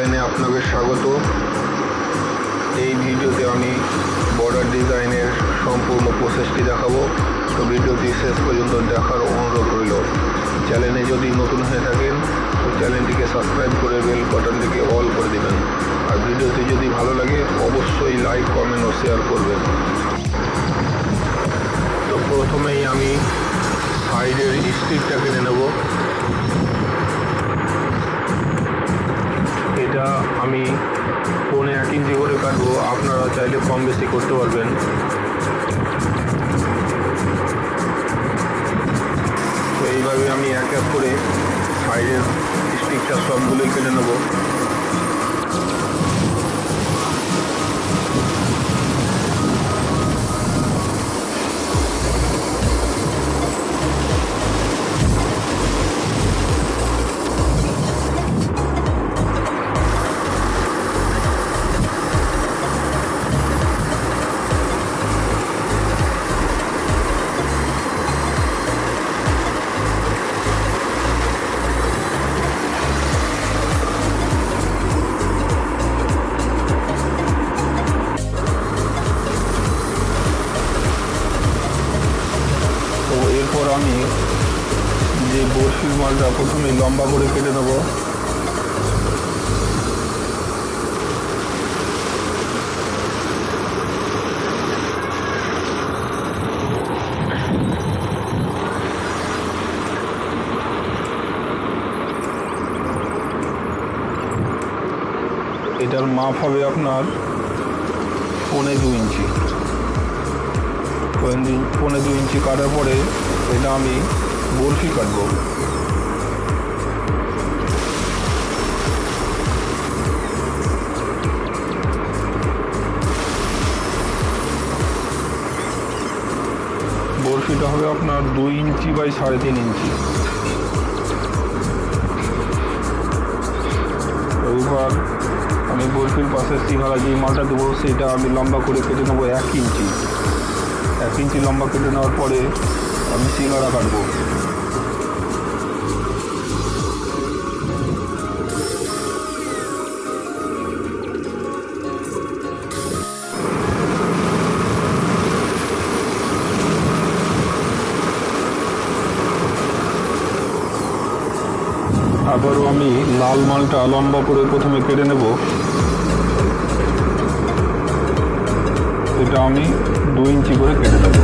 চ্যানেলে আপনাকে স্বাগত। এই ভিডিওতে আমি বর্ডার ডিজাইনের সম্পূর্ণ প্রসেসটি দেখাবো। তো ভিডিওটি শেষ পর্যন্ত দেখার অনুরোধ রইল। চ্যানেলে যদি নতুন হয়ে থাকেন তো চ্যানেলটিকে সাবস্ক্রাইব করে বেল বাটনটিকে অল করে দেবেন। আর ভিডিওটি যদি ভালো লাগে অবশ্যই লাইক, কমেন্ট ও শেয়ার করবেন। তো প্রথমেই আমি সাইডের স্টিকটা কিনে নেব। এটা আমি 1.5 ইঞ্চি করে কাটবো, আপনারা চাইলে কম বেশি করতে পারবেন। তো এইভাবে আমি এক এক করে সাইডের স্টিকটা সবগুলোই কেটে নেব। তো এরপর আমি যে বড়শির মালটা প্রথমে লম্বা করে কেটে নেব। এটার মাপ হবে আপনার 2.25 ইঞ্চি। 2.25 ইঞ্চি কাটার পরে এটা আমি বড়শি কাটবো। বড়শিটা হবে আপনার 2 ইঞ্চি বাই 3.5 ইঞ্চি। এবার আমি বড়শির পাশে সিঙ্গারা যে মালটা দেবো সেটা আমি লম্বা করে কেটে নেবো 1 ইঞ্চি। 1 ইঞ্চি লম্বা কেটে নেওয়ার পরে আমি সিঙ্গারা কাটবো। আবারও আমি লাল মালটা লম্বা করে প্রথমে কেটে নেব। এটা আমি 2 ইঞ্চি করে কেটে নেব।